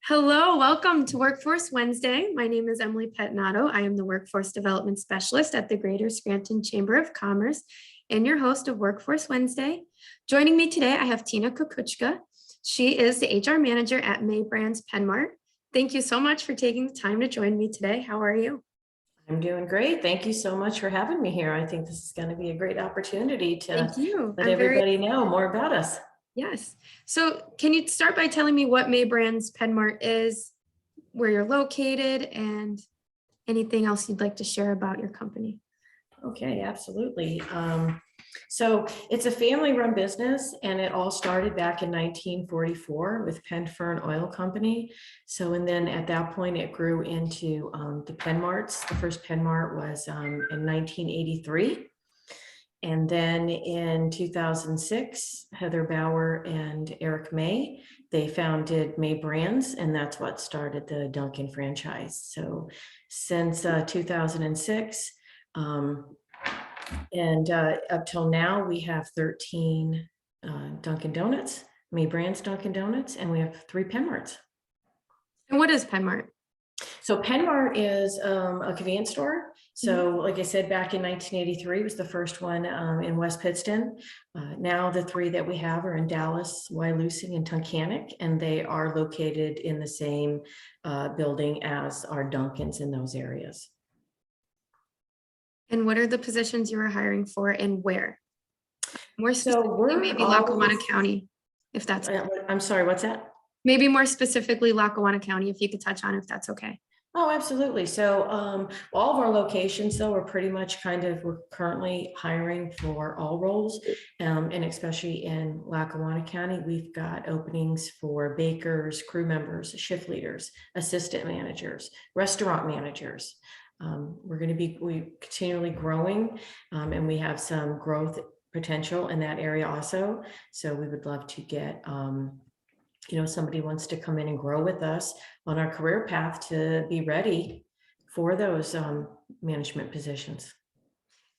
Hello, welcome to Workforce Wednesday. My name is Emily Petnato. I am the Workforce Development Specialist at the Greater Scranton Chamber of Commerce and your host of Workforce Wednesday. Joining me today, I have Tina Kukuchka. She is the HR Manager at Maybrands Penmart. Thank you so much for taking the time to join me today. How are you? I'm doing great. Thank you so much for having me here. I think this is going to be a great opportunity to Thank you. let everybody know more about us. Yes. So can you start by telling me what Maybrands Penmart is, where you're located, and anything else you'd like to share about your company? Okay, absolutely. So it's a family-run business, and it all started back in 1944 with Penfern Oil Company. And then at that point, it grew into the Penmarts. The first Penmart was in 1983. And then in 2006, Heather Bauer and Eric May, they founded Maybrands, and that's what started the Dunkin franchise. So since 2006, and up till now, we have 13 Dunkin' Donuts, Maybrands Dunkin' Donuts, and we have 3 Penmarts. And what is Penmart? So Penmart is a convenience store. So like I said, back in 1983 was the first one in West Pittston. Now the 3 that we have are in Dallas, Wyalusing, and Tunkhannock, and they are located in the same building as our Dunkins in those areas. And what are the positions you are hiring for and where? More So specifically, maybe Lackawanna County, if that's okay. I'm sorry, what's that? Maybe more specifically Lackawanna County, if you could touch on if that's okay. Oh, absolutely. So all of our locations, though, are pretty much we're currently hiring for all roles. And especially in Lackawanna County, we've got openings for bakers, crew members, shift leaders, assistant managers, restaurant managers. We're continually growing, and we have some growth potential in that area also. So we would love to get somebody wants to come in and grow with us on our career path to be ready for those management positions.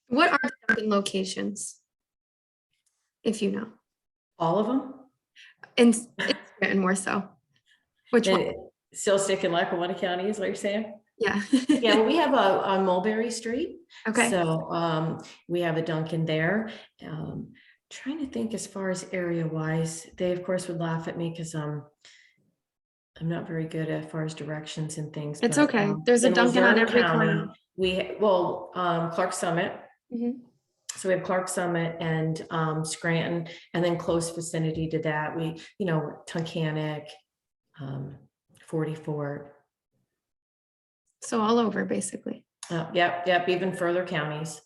What are the Dunkin' locations, if you know? All of them? And more so. Which one? Still stick in Lackawanna County is what you're saying? Yeah. Yeah, well, we have a Mulberry Street. Okay. So we have a Dunkin' there. Trying to think as far as area wise, they of course would laugh at me because I'm not very good as far as directions and things. It's okay. There's a Dunkin' on every corner. Clark Summit. So we have Clark Summit and Scranton, and then close vicinity to that, we, Tunkhannock, 44. So all over, basically. Yep. Even further counties.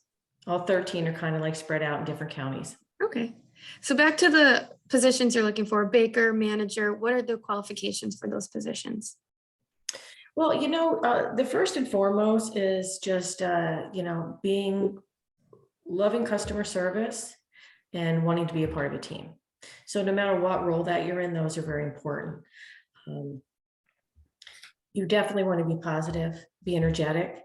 All 13 are kind of like spread out in different counties. Okay. So back to the positions you're looking for, baker, manager, what are the qualifications for those positions? Well, the first and foremost is just, being loving customer service and wanting to be a part of a team. So no matter what role that you're in, those are very important. You definitely want to be positive, be energetic,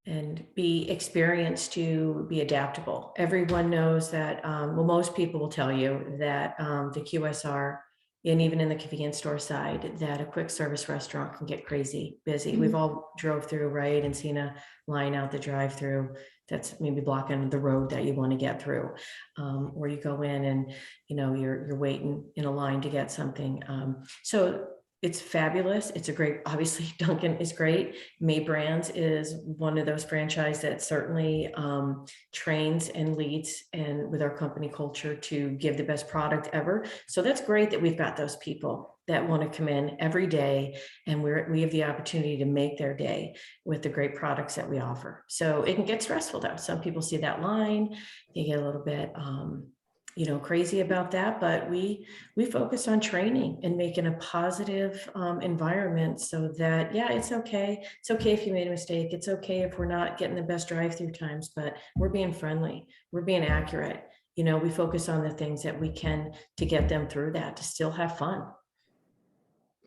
and be experienced to be adaptable. Everyone knows that, most people will tell you that the QSR, and even in the convenience store side, that a quick service restaurant can get crazy busy. We've all drove through, right, and seen a line out the drive-through that's maybe blocking the road that you want to get through. Or you go in and, you're waiting in a line to get something. So it's fabulous. It's a great, obviously Dunkin' is great. Maybrands is one of those franchises that certainly trains and leads and with our company culture to give the best product ever. So that's great that we've got those people that want to come in every day, and we have the opportunity to make their day with the great products that we offer. So it can get stressful though. Some people see that line, they get a little bit crazy about that, but we focus on training and making a positive environment so that, yeah, it's okay. It's okay if you made a mistake. It's okay if we're not getting the best drive-through times, but we're being friendly. We're being accurate. We focus on the things that we can to get them through that, to still have fun.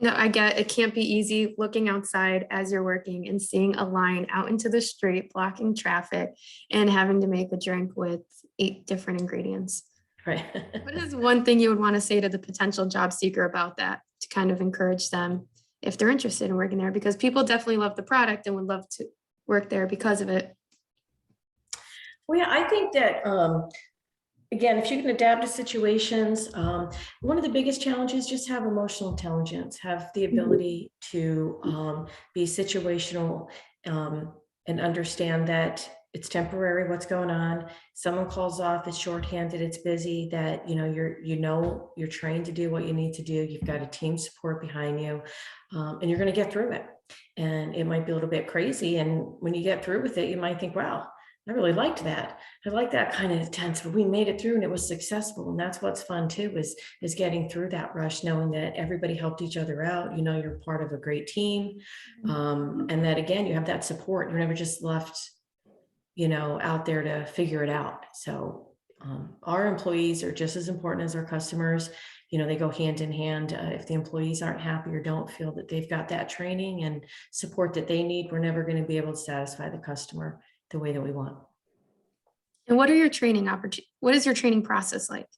No, I get it. Can't be easy looking outside as you're working and seeing a line out into the street, blocking traffic and having to make a drink with 8 different ingredients. Right. What is one thing you would want to say to the potential job seeker about that to kind of encourage them if they're interested in working there? Because people definitely love the product and would love to work there because of it. Well, yeah, I think that, again, if you can adapt to situations, one of the biggest challenges, just have emotional intelligence, have the ability to be situational, and understand that it's temporary, what's going on. Someone calls off, it's shorthanded, it's busy, that, you're trained to do what you need to do. You've got a team support behind you, and you're going to get through it. And it might be a little bit crazy. And when you get through with it, you might think, wow, I really liked that. I like that kind of intense, but we made it through and it was successful. And that's what's fun too, is getting through that rush, knowing that everybody helped each other out. You're part of a great team. And that, again, you have that support. You're never just left, out there to figure it out. So our employees are just as important as our customers. They go hand in hand. If the employees aren't happy or don't feel that they've got that training and support that they need, we're never going to be able to satisfy the customer the way that we want. And what are your training opportunities? What is your training process like?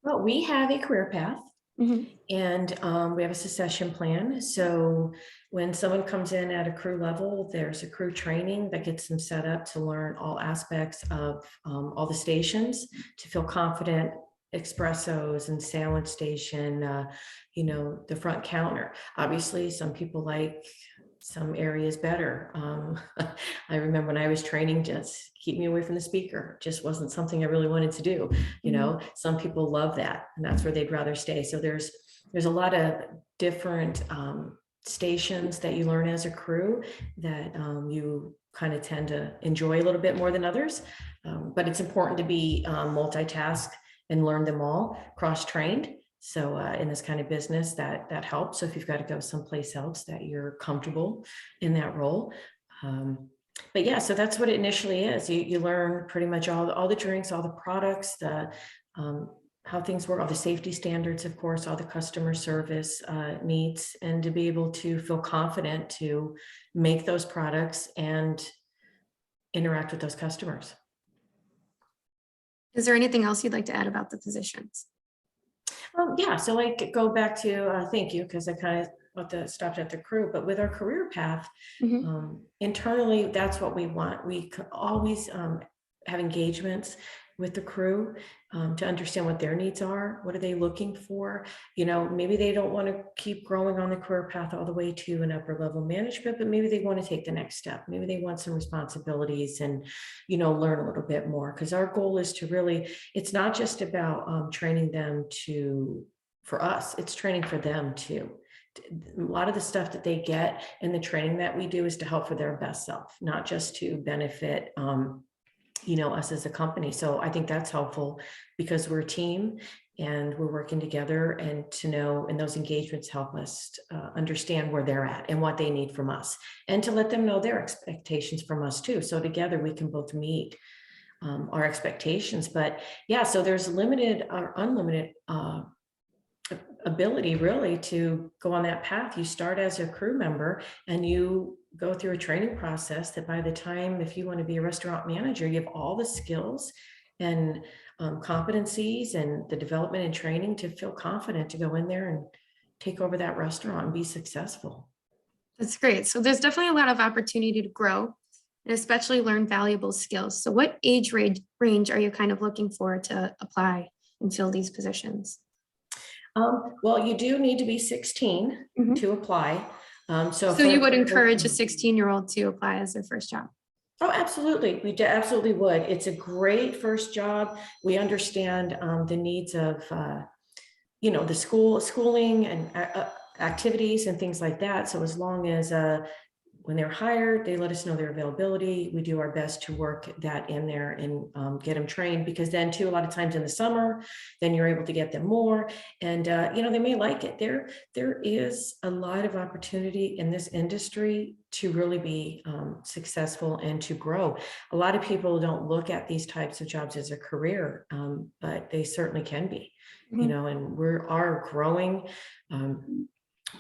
Well, we have a career path. Mm-hmm. And we have a succession plan. So when someone comes in at a crew level, there's a crew training that gets them set up to learn all aspects of all the stations, to feel confident, espressos and sandwich station, the front counter. Obviously, some people like some areas better. I remember when I was training, just keep me away from the speaker. Just wasn't something I really wanted to do. Some people love that, and that's where they'd rather stay. So there's a lot of different stations that you learn as a crew that you kind of tend to enjoy a little bit more than others. But it's important to be multitask and learn them all, cross-trained. So in this kind of business, that helps. So if you've got to go someplace else, that you're comfortable in that role. But yeah, so that's what it initially is. You learn pretty much all the drinks, all the products, the how things work, all the safety standards, of course, all the customer service needs, and to be able to feel confident to make those products and interact with those customers. Is there anything else you'd like to add about the positions? Yeah, so like go back to thank you, because I kind of stopped at the crew, but with our career path, internally, that's what we want. We could always have engagements with the crew to understand what their needs are. What are they looking for? Maybe they don't want to keep growing on the career path all the way to an upper level management, but maybe they want to take the next step. Maybe they want some responsibilities and, learn a little bit more. Because our goal is to really, it's not just about training them for us, it's training for them too. A lot of the stuff that they get and the training that we do is to help for their best self, not just to benefit us as a company. So I think that's helpful, because we're a team and we're working together, and to know, and those engagements help us understand where they're at and what they need from us, and to let them know their expectations from us too. So together we can both meet our expectations. But yeah, so there's limited or unlimited ability really to go on that path. You start as a crew member and you go through a training process that by the time, if you want to be a restaurant manager, you have all the skills and competencies and the development and training to feel confident to go in there and take over that restaurant and be successful. That's great. So there's definitely a lot of opportunity to grow and especially learn valuable skills. So what age range are you kind of looking for to apply and fill these positions? Well, you do need to be 16 to apply. So you would encourage a 16-year-old to apply as their first job? Oh, absolutely. We absolutely would. It's a great first job. We understand the needs of, the schooling and activities and things like that. So as long as when they're hired, they let us know their availability. We do our best to work that in there and get them trained, because then too, a lot of times in the summer, then you're able to get them more, and they may like it. There is a lot of opportunity in this industry to really be successful and to grow. A lot of people don't look at these types of jobs as a career, but they certainly can be, and we are growing.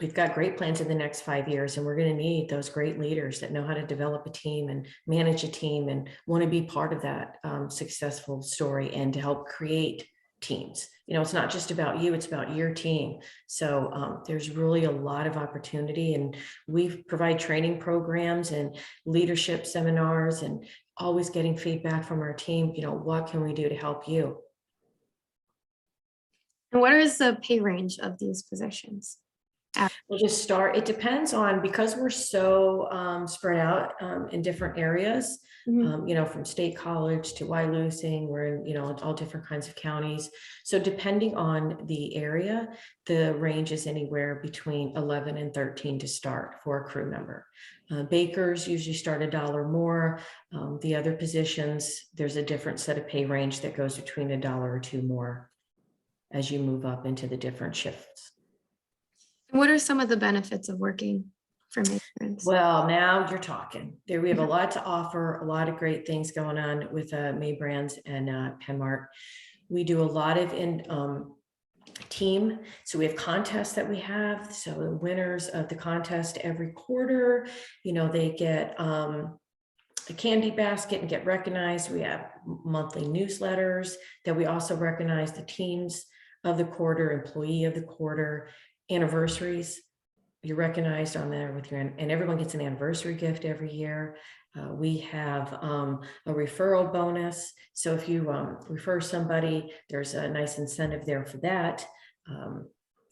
we've got great plans in the next 5 years, and we're going to need those great leaders that know how to develop a team and manage a team and want to be part of that successful story and to help create teams. It's not just about you, it's about your team. So there's really a lot of opportunity, and we provide training programs and leadership seminars and always getting feedback from our team. What can we do to help you? And what is the pay range of these positions? We'll just start. It depends on, because we're so spread out in different areas, from State College to Wyalusing, we're in, all different kinds of counties. So depending on the area, the range is anywhere between 11 and 13 to start for a crew member. Bakers usually start $1 more. The other positions, there's a different set of pay range that goes between $1 or $2 more as you move up into the different shifts. What are some of the benefits of working for Maybrands? Well, now you're talking. There we have a lot to offer, a lot of great things going on with Maybrands and Penmark. We do a lot of team. So we have contests that we have. So the winners of the contest every quarter, they get a candy basket and get recognized. We have monthly newsletters that we also recognize the teams of the quarter, employee of the quarter, anniversaries. You're recognized on there with and everyone gets an anniversary gift every year. We have a referral bonus. So if you refer somebody, there's a nice incentive there for that.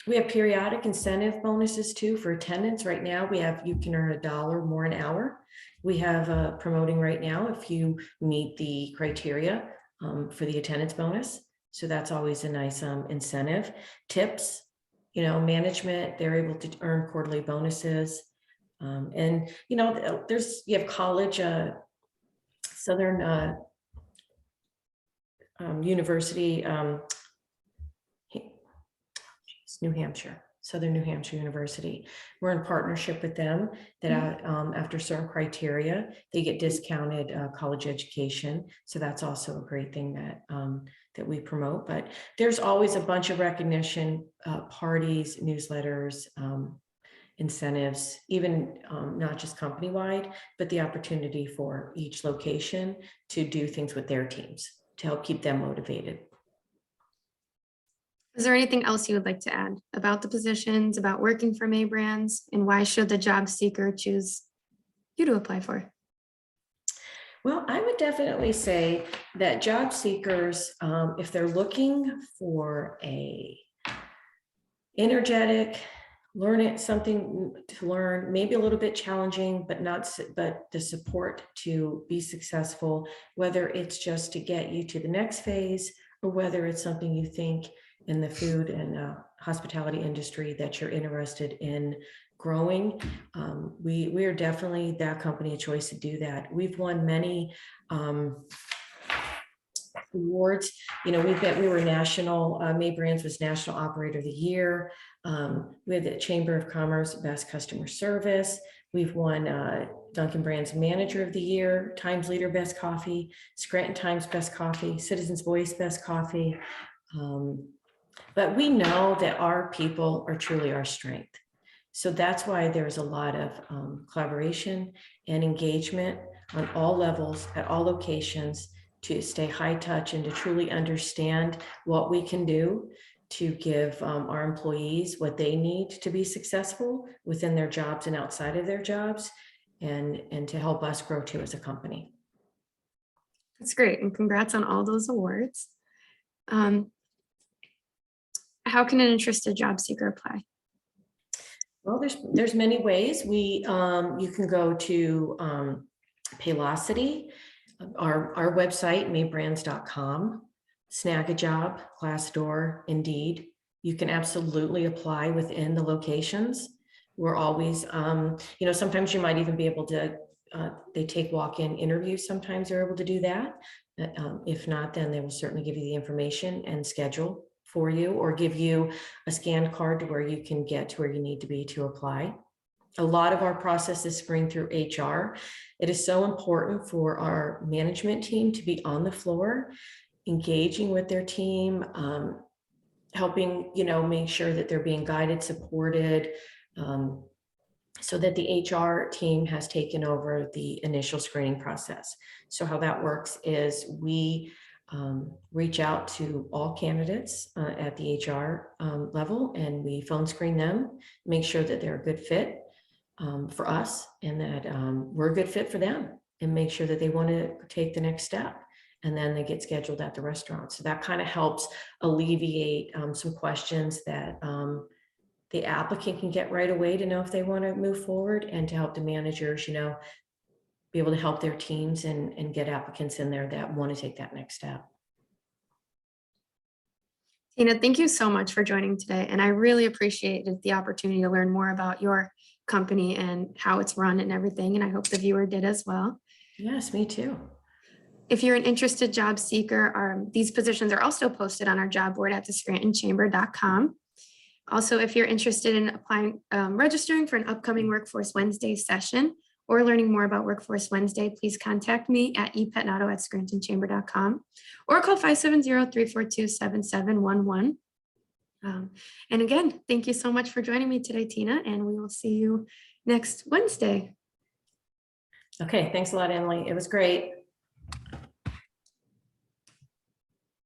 We have periodic incentive bonuses too for attendance. Right now you can earn $1 more an hour. We have promoting right now if you meet the criteria for the attendance bonus. So that's always a nice incentive. Tips, management, they're able to earn quarterly bonuses. And, you have college, Southern University, New Hampshire, Southern New Hampshire University. We're in partnership with them that after certain criteria, they get discounted college education. So that's also a great thing that we promote. But there's always a bunch of recognition, parties, newsletters, incentives, even not just company-wide, but the opportunity for each location to do things with their teams to help keep them motivated. Is there anything else you would like to add about the positions, about working for Maybrands, and why should the job seeker choose you to apply for? Well, I would definitely say that job seekers, if they're looking for a energetic, something to learn, maybe a little bit challenging, but the support to be successful, whether it's just to get you to the next phase or whether it's something you think in the food and hospitality industry that you're interested in growing, we are definitely that company of choice to do that. We've won many awards. We were national, Maybrands was National Operator of the Year. We had the Chamber of Commerce Best Customer Service. We've won Dunkin Brands Manager of the Year, Times Leader Best Coffee, Scranton Times Best Coffee, Citizens Voice Best Coffee. But we know that our people are truly our strength. So that's why there's a lot of collaboration and engagement on all levels, at all locations, to stay high touch and to truly understand what we can do to give our employees what they need to be successful within their jobs and outside of their jobs, and to help us grow too as a company. That's great, and congrats on all those awards. How can an interested job seeker apply? Well, there's many ways. You can go to Paylocity, our website, Maybrands.com, Snag a Job, Glassdoor, Indeed. You can absolutely apply within the locations. We're always, sometimes you might even be able to, they take walk-in interviews. Sometimes they're able to do that. If not, then they will certainly give you the information and schedule for you, or give you a scanned card to where you can get to where you need to be to apply. A lot of our process is screened through HR. It is so important for our management team to be on the floor, engaging with their team, helping, make sure that they're being guided, supported, so that the HR team has taken over the initial screening process. So how that works is we reach out to all candidates at the HR level, and we phone screen them, make sure that they're a good fit for us, and that we're a good fit for them, and make sure that they want to take the next step. And then they get scheduled at the restaurant. So that kind of helps alleviate some questions that the applicant can get right away to know if they want to move forward, and to help the managers, be able to help their teams and get applicants in there that want to take that next step. Tina, thank you so much for joining today. And I really appreciated the opportunity to learn more about your company and how it's run and everything. And I hope the viewer did as well. Yes, me too. If you're an interested job seeker, these positions are also posted on our job board at thescrantonchamber.com. Also, if you're interested in applying, registering for an upcoming Workforce Wednesday session or learning more about Workforce Wednesday, please contact me at epetnato@scrantonchamber.com or call 570-342-7711. And again, thank you so much for joining me today, Tina, and we will see you next Wednesday. Okay, thanks a lot, Emily. It was great.